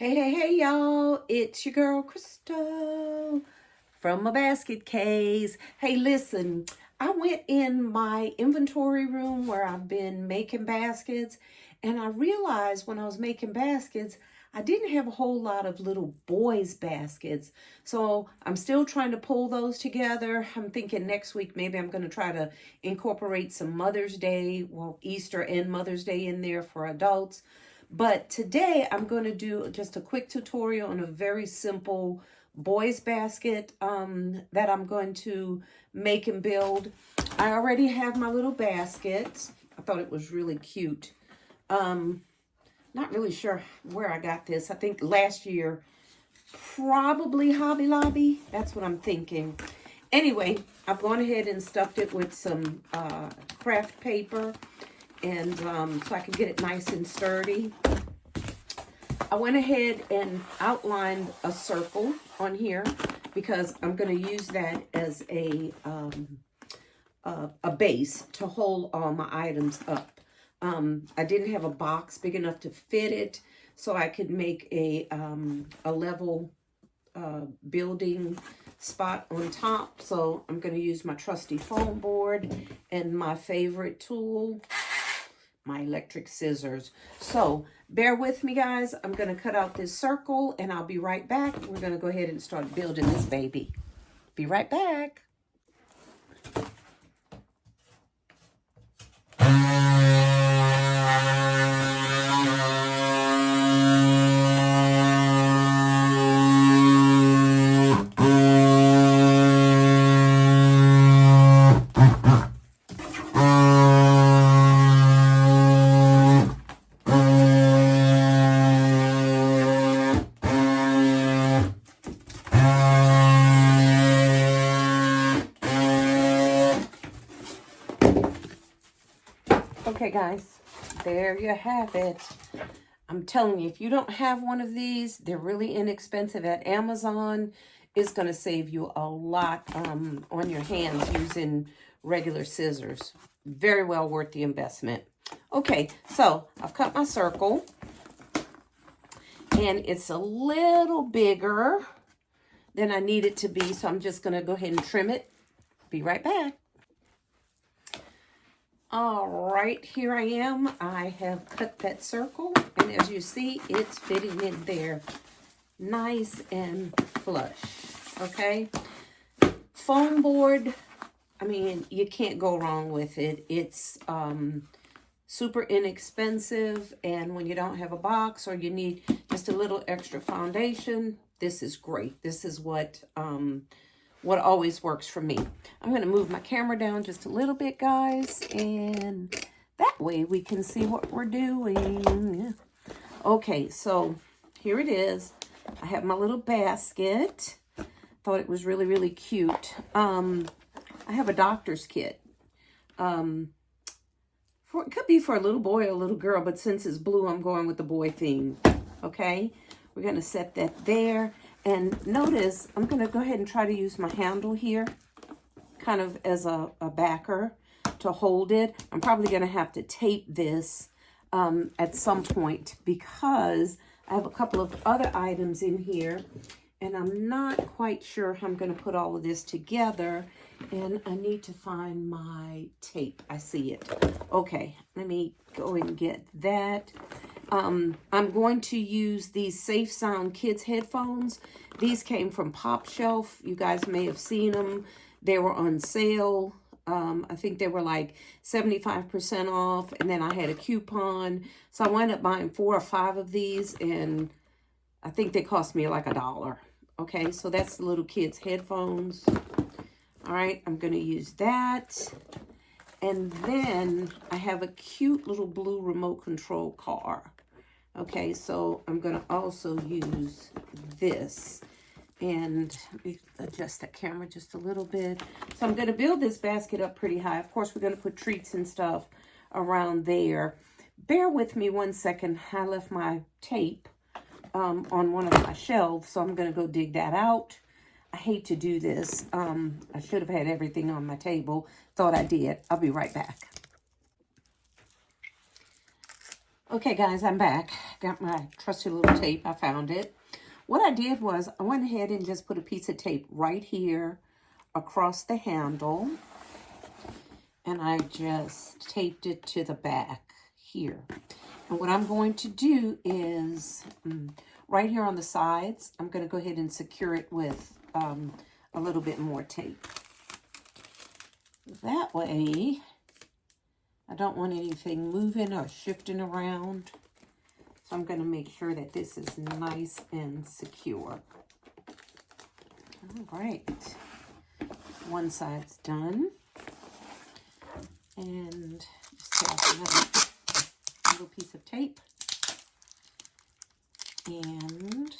Hey, y'all. It's your girl, Crystal, from my basket case. Hey, listen, I went in my inventory room where I've been making baskets, and I realized when I was making baskets, I didn't have a whole lot of little boys' baskets. So I'm still trying to pull those together. I'm thinking next week maybe I'm going to try to incorporate some Mother's Day, well, Easter and Mother's Day in there for adults. But today I'm going to do just a quick tutorial on a very simple boys basket that I'm going to make and build. I already have my little basket. I thought it was really cute. Not really sure where I got this. I think last year, probably Hobby Lobby. That's what I'm thinking. Anyway, I've gone ahead and stuffed it with some craft paper, and so I can get it nice and sturdy. I went ahead and outlined a circle on here because I'm going to use that as a base to hold all my items up. I didn't have a box big enough to fit it, so I could make a level building spot on top. So I'm going to use my trusty foam board and my favorite tool, my electric scissors. So bear with me, guys. I'm going to cut out this circle and I'll be right back. We're going to go ahead and start building this baby. Be right back. Okay, guys, there you have it. I'm telling you, if you don't have one of these, they're really inexpensive at Amazon. It's going to save you a lot on your hands using regular scissors. Very well worth the investment. Okay, so I've cut my circle, and it's a little bigger than I need it to be, so I'm just going to go ahead and trim it. Be right back. All right, here I am. I have cut that circle, and as you see, it's fitting in there nice and flush, okay? Foam board, I mean, you can't go wrong with it. It's super inexpensive, and when you don't have a box or you need just a little extra foundation, this is great. This is what always works for me. I'm going to move my camera down just a little bit, guys, and that way we can see what we're doing. Okay, so here it is. I have my little basket. Thought it was really, really cute. I have a doctor's kit. It could be for a little boy or a little girl, but since it's blue, I'm going with the boy theme. Okay, we're going to set that there. And notice, I'm going to go ahead and try to use my handle here, kind of as a backer to hold it. I'm probably going to have to tape this at some point because I have a couple of other items in here, and I'm not quite sure how I'm going to put all of this together, and I need to find my tape. I see it. Okay, let me go and get that. I'm going to use these Safe Sound Kids headphones. These came from Pop Shelf. You guys may have seen them. They were on sale. I think they were like 75% off, and then I had a coupon. So I wound up buying 4 or 5 of these, and I think they cost me like $1. Okay, so that's the little kids' headphones. All right, I'm going to use that. And then I have a cute little blue remote control car. Okay, so I'm going to also use this. And let me adjust that camera just a little bit. So I'm going to build this basket up pretty high. Of course, we're going to put treats and stuff around there. Bear with me one second. I left my tape on one of my shelves, so I'm going to go dig that out. I hate to do this. I should have had everything on my table. Thought I did. I'll be right back. Okay, guys, I'm back. got my trusty little tape. I found it. What I did was I went ahead and just put a piece of tape right here across the handle. And I just taped it to the back here. And what I'm going to do is, right here on the sides, I'm going to go ahead and secure it with a little bit more tape. That way, I don't want anything moving or shifting around. So I'm going to make sure that this is nice and secure. All right. One side's done. And just have another little piece of tape. And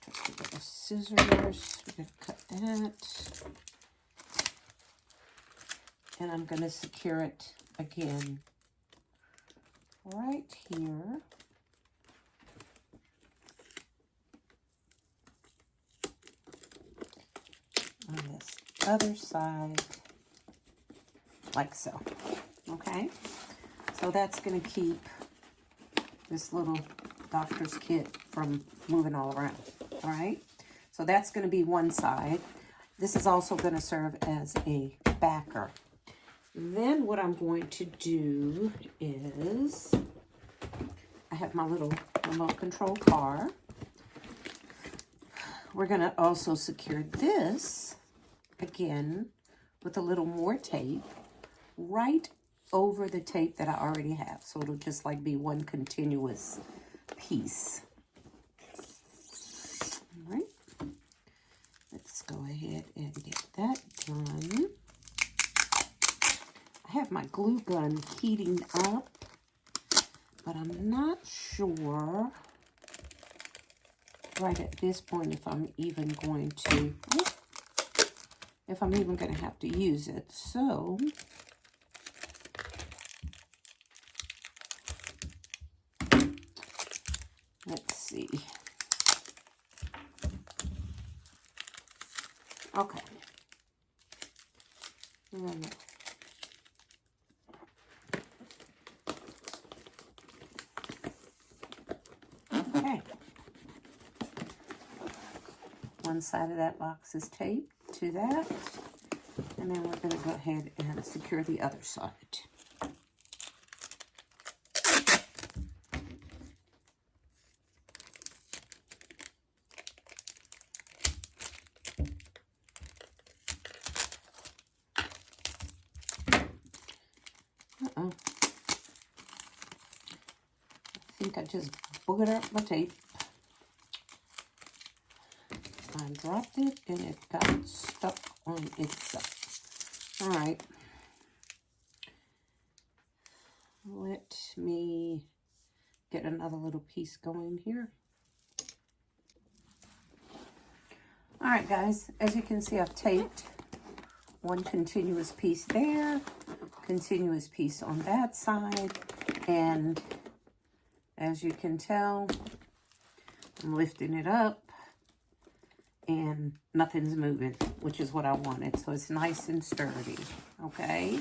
just a scissors. We're going to cut that. And I'm going to secure it again right here. On this other side, like so. Okay, so that's going to keep this little doctor's kit from moving all around. All right, so that's going to be one side. This is also going to serve as a backer. Then what I'm going to do is, I have my little remote control car. We're going to also secure this, again, with a little more tape, right over the tape that I already have. So it'll just like be one continuous piece. All right. Let's go ahead and get that done. I have my glue gun heating up, but I'm not sure right at this point if I'm even going to, have to use it. So let's see. Okay. Okay. One side of that box is taped to that. And then we're going to go ahead and secure the other side. Uh-oh. I think I just boogered up my tape. I dropped it and it got stuck on itself. All right. Let me get another little piece going here. All right, guys, as you can see, I've taped one continuous piece there, continuous piece on that side, and as you can tell, I'm lifting it up and nothing's moving, which is what I wanted. So it's nice and sturdy, okay?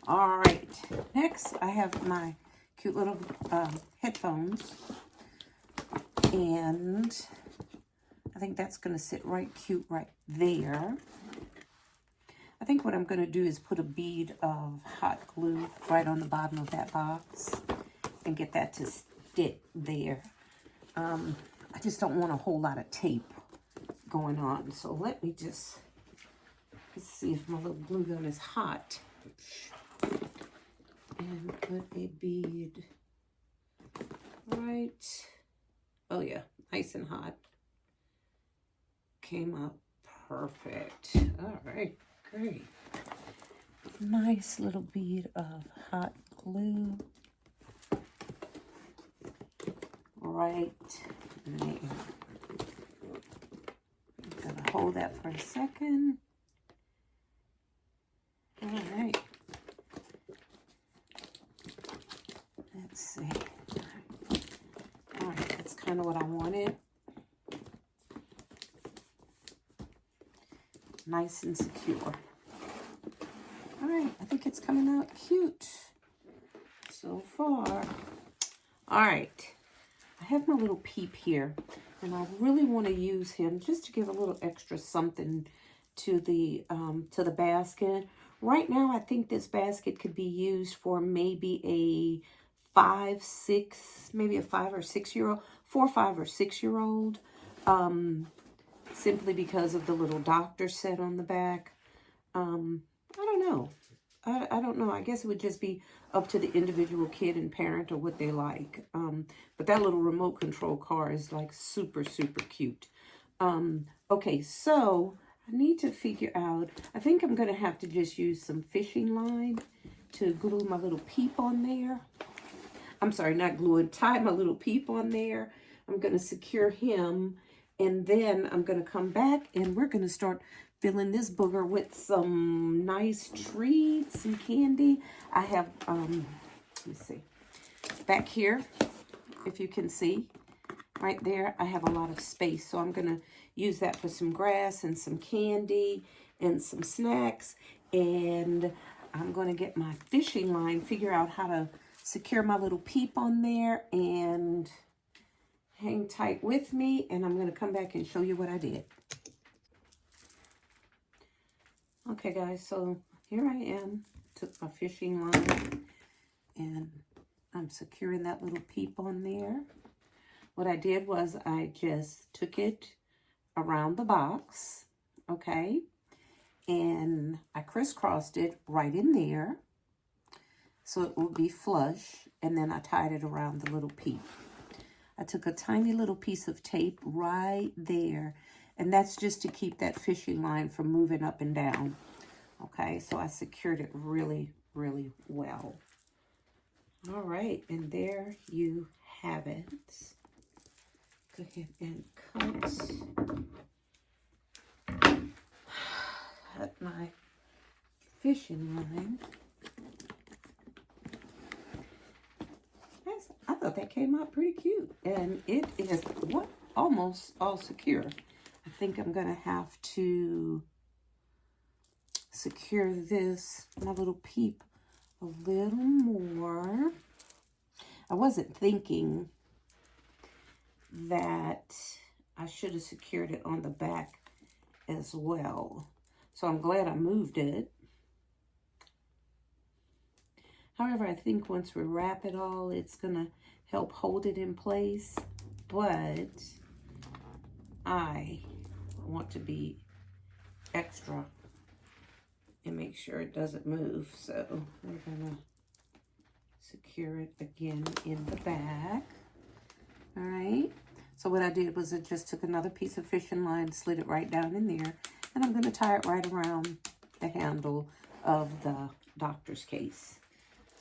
All right, next I have my cute little headphones, and I think that's gonna sit right cute right there. I think what I'm gonna do is put a bead of hot glue right on the bottom of that box and get that to stick there. I just don't want a whole lot of tape going on. So let me just, let's see if my little glue gun is hot. And put a bead right, oh yeah, nice and hot. Came out perfect. All right, great. Nice little bead of hot glue right there. I'm gonna hold that for a second. All right. Let's see. All right, that's kind of what I wanted. Nice and secure. All right, I think it's coming out cute. so far. All right. I have my little Peep here, and I really want to use him just to give a little extra something to the basket. Right now, I think this basket could be used for maybe a 5 or 6 year old, 4, 5, or 6 year old. Simply because of the little doctor set on the back. I don't know. I don't know. I guess it would just be up to the individual kid and parent or what they like. But that little remote control car is like super, super cute. Okay, so I need to figure out, I think I'm going to have to just use some fishing line to glue my little Peep on there. I'm sorry, not glue it, tie my little Peep on there. I'm going to secure him, and then I'm going to come back and we're going to start filling this booger with some nice treats, some candy. I have, let me see, back here, if you can see, right there, I have a lot of space. So I'm going to use that for some grass and some candy and some snacks. And I'm going to get my fishing line, figure out how to secure my little Peep on there, and hang tight with me. And I'm going to come back and show you what I did. Okay, guys, so here I am. Took my fishing line and I'm securing that little Peep on there. What I did was I just took it around the box, okay, and I crisscrossed it right in there so it will be flush, and then I tied it around the little Peep. I took a tiny little piece of tape right there, and that's just to keep that fishing line from moving up and down. Okay, so I secured it really, really well. All right, and there you have it. Go ahead and cut my fishing line. I thought that came out pretty cute, and it is almost all secure. I think I'm gonna have to secure my little Peep a little more. I wasn't thinking that I should have secured it on the back as well. So I'm glad I moved it. However, I think once we wrap it all, it's gonna help hold it in place. But I want to be extra and make sure it doesn't move. So we're gonna secure it again in the back. All right. So what I did was I just took another piece of fishing line, slid it right down in there, and I'm gonna tie it right around the handle of the doctor's case.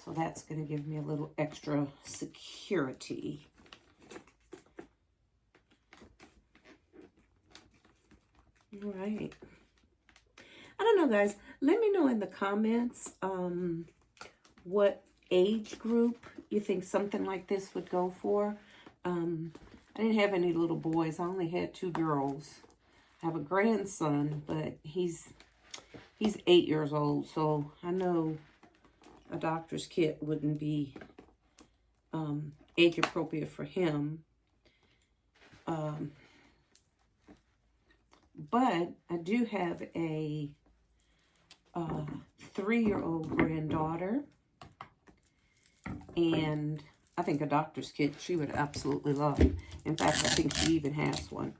So that's gonna give me a little extra security. All right. I don't know, guys. Let me know in the comments what age group you think something like this would go for. I didn't have any little boys. I only had 2 girls. I have a grandson, but he's 8 years old, so I know a doctor's kit wouldn't be age appropriate for him. But I do have a 3-year-old granddaughter, and I think a doctor's kit she would absolutely love. In fact, I think she even has one.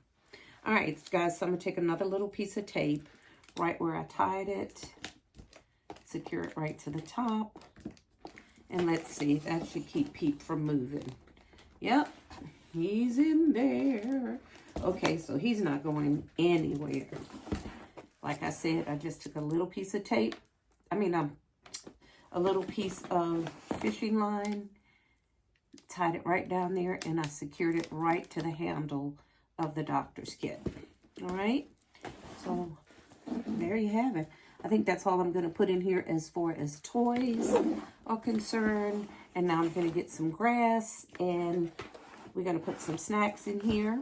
All right, guys, so I'm going to take another little piece of tape right where I tied it, secure it right to the top, and let's see, that should keep Peep from moving. Yep, he's in there. Okay, so he's not going anywhere. Like I said, I just took a little piece of tape. A little piece of fishing line, tied it right down there, and I secured it right to the handle of the doctor's kit. All right, so there you have it. I think that's all I'm going to put in here as far as toys are concerned. And now I'm going to get some grass, and we're going to put some snacks in here.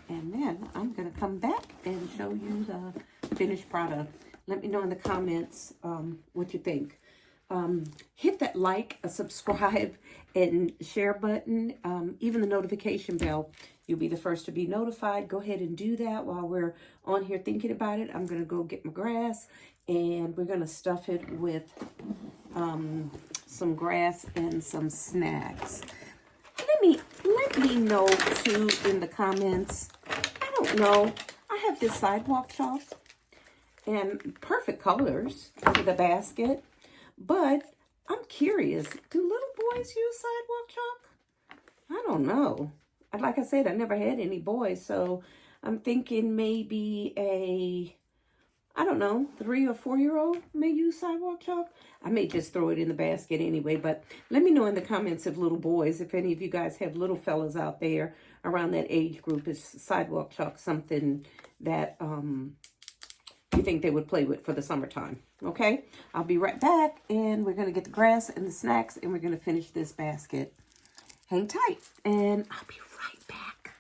And then I'm going to come back and show you the finished product. Let me know in the comments what you think. hit that like, subscribe, and share button, even the notification bell. You'll be the first to be notified. Go ahead and do that while we're on here thinking about it. I'm going to go get my grass, and we're going to stuff it with some grass and some snacks. Let me know, too, in the comments. I don't know. I have this sidewalk chalk and perfect colors for the basket. But I'm curious, do little boys use sidewalk chalk? I don't know. Like I said, I never had any boys, so I'm thinking maybe I don't know, 3 or 4-year-old may use sidewalk chalk. I may just throw it in the basket anyway, but let me know in the comments if little boys, if any of you guys have little fellas out there around that age group, is sidewalk chalk something that you think they would play with for the summertime. Okay, I'll be right back, and we're going to get the grass and the snacks, and we're going to finish this basket. Hang tight, and I'll be right back.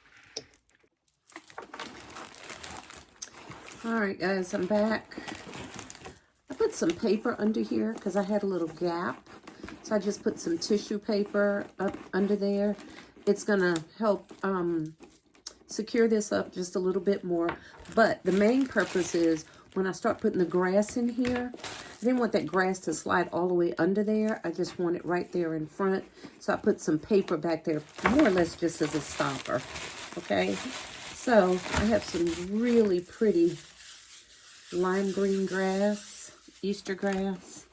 All right, guys, I'm back. I put some paper under here because I had a little gap. So I just put some tissue paper up under there. It's going to help secure this up just a little bit more. But the main purpose is when I start putting the grass in here, I didn't want that grass to slide all the way under there. I just want it right there in front. So I put some paper back there, more or less just as a stopper. Okay? So I have some really pretty lime green grass, Easter grass,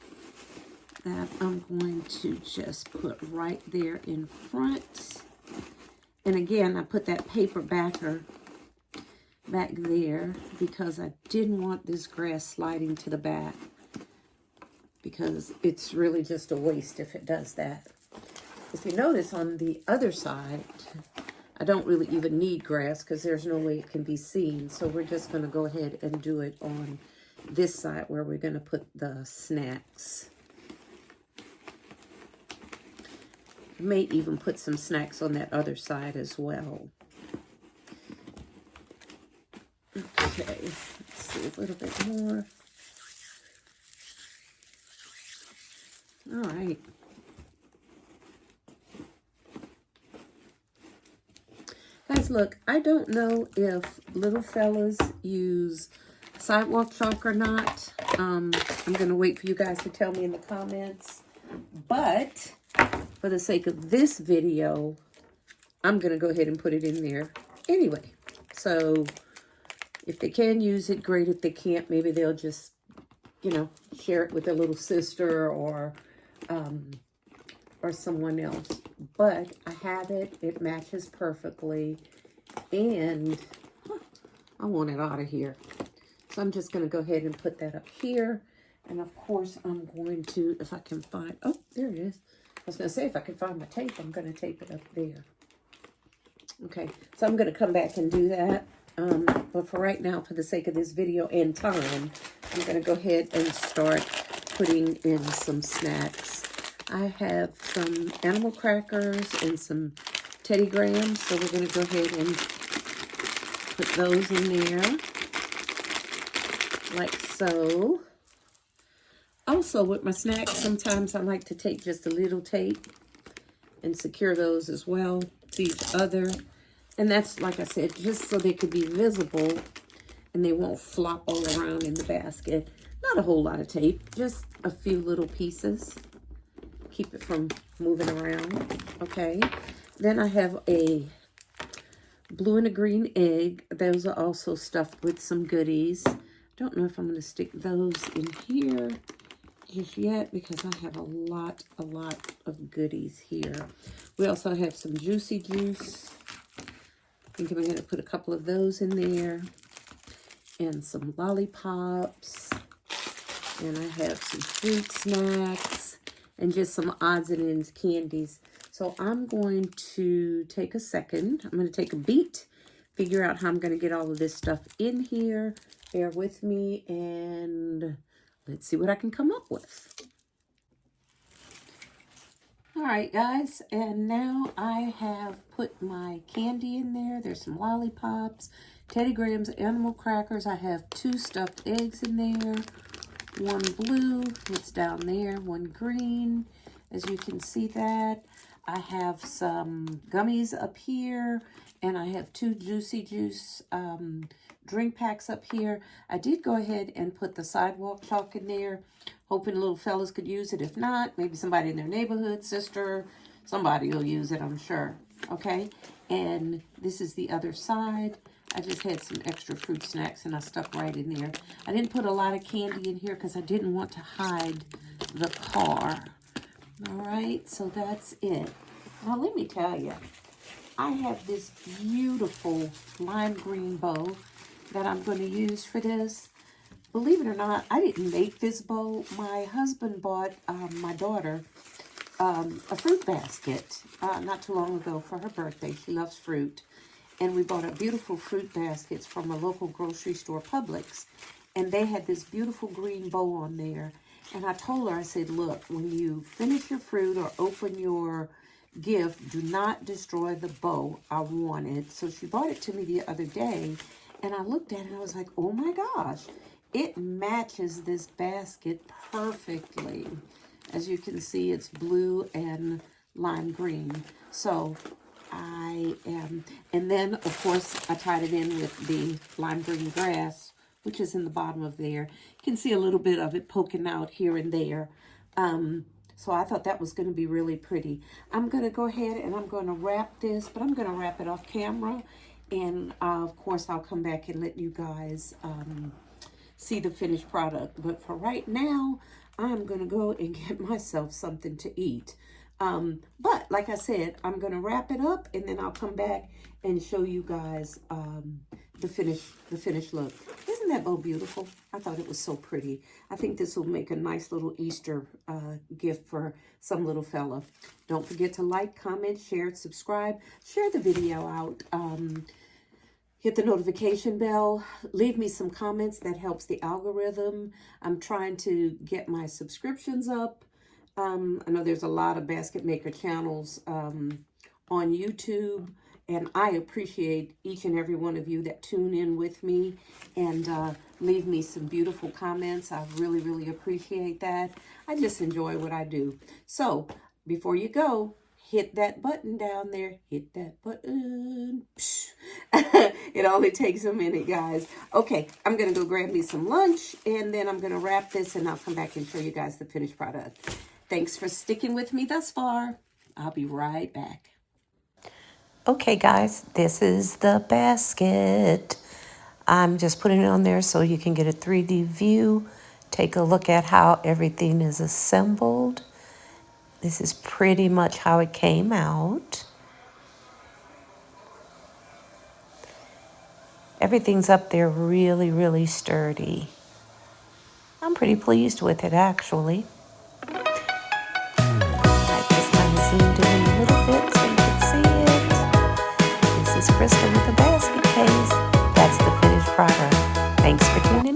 that I'm going to just put right there in front. And again, I put that paper backer back there because I didn't want this grass sliding to the back, because it's really just a waste if it does that. If you notice on the other side, I don't really even need grass because there's no way it can be seen. So we're just going to go ahead and do it on this side where we're going to put the snacks. May even put some snacks on that other side as well. Okay, let's see a little bit more. All right. Guys, look, I don't know if little fellas use sidewalk chalk or not. I'm going to wait for you guys to tell me in the comments. But for the sake of this video, I'm going to go ahead and put it in there anyway. So if they can use it, great. If they can't, maybe they'll just, you know, share it with their little sister or someone else. But I have it. It matches perfectly. And I want it out of here. So I'm just going to go ahead and put that up here. And of course, I'm going to, if I can find, oh, there it is. I was going to say, if I can find my tape, I'm going to tape it up there. Okay, so I'm going to come back and do that. But for right now, for the sake of this video and time, I'm going to go ahead and start putting in some snacks. I have some animal crackers and some Teddy Grahams, so we're going to go ahead and put those in there, like so. Also, with my snacks, sometimes I like to take just a little tape and secure those as well to each other. And that's, like I said, just so they could be visible and they won't flop all around in the basket. Not a whole lot of tape, just a few little pieces. Keep it from moving around, okay? Then I have a blue and a green egg. Those are also stuffed with some goodies. Don't know if I'm going to stick those in here just yet because I have a lot of goodies here. We also have some Juicy Juice. I think I'm going to put a couple of those in there. And some lollipops. And I have some fruit snacks. And just some odds and ends candies. So I'm going to take a second. I'm going to take a beat, figure out how I'm going to get all of this stuff in here. Bear with me, and let's see what I can come up with. All right, guys, and now I have put my candy in there. There's some lollipops, Teddy Grahams, animal crackers. I have 2 stuffed eggs in there. one blue, it's down there, one green, as you can see that. I have some gummies up here, and I have 2 Juicy Juice drink packs up here. I did go ahead and put the sidewalk chalk in there, hoping little fellas could use it. If not, maybe somebody in their neighborhood, sister, somebody will use it, I'm sure. Okay, and this is the other side. I just had some extra fruit snacks and I stuck right in there. I didn't put a lot of candy in here because I didn't want to hide the car. All right, so that's it. Now let me tell you, I have this beautiful lime green bow that I'm going to use for this. Believe it or not, I didn't make this bow. My husband bought my daughter a fruit basket not too long ago for her birthday. She loves fruit. And we bought a beautiful fruit baskets from a local grocery store, Publix. And they had this beautiful green bow on there. And I told her, I said, look, when you finish your fruit or open your gift, do not destroy the bow. I want it. So she brought it to me the other day. And I looked at it and I was like, oh my gosh, it matches this basket perfectly. As you can see, it's blue and lime green. So and then of course I tied it in with the lime green grass, which is in the bottom of there. You can see a little bit of it poking out here and there. So I thought that was going to be really pretty. I'm going to go ahead and I'm going to wrap this, but I'm going to wrap it off camera. And of course I'll come back and let you guys see the finished product. But for right now, I'm going to go and get myself something to eat. But like I said, I'm going to wrap it up and then I'll come back and show you guys the finished look. Isn't that bow beautiful? I thought it was so pretty. I think this will make a nice little Easter gift for some little fella. Don't forget to like, comment, share, subscribe, share the video out. Hit the notification bell. Leave me some comments. That helps the algorithm. I'm trying to get my subscriptions up. I know there's a lot of basket maker channels on YouTube, and I appreciate each and every one of you that tune in with me and leave me some beautiful comments. I really, really appreciate that. I just enjoy what I do. So before you go, hit that button down there. Hit that button. It only takes a minute, guys. Okay, I'm going to go grab me some lunch, and then I'm going to wrap this, and I'll come back and show you guys the finished product. Thanks for sticking with me thus far. I'll be right back. Okay, guys, this is the basket. I'm just putting it on there so you can get a 3D view. Take a look at how everything is assembled. This is pretty much how it came out. Everything's up there really, really sturdy. I'm pretty pleased with it, actually. Zoomed in a little bit so you can see it. This is Krista with the basket case. That's the finished product. Thanks for tuning in.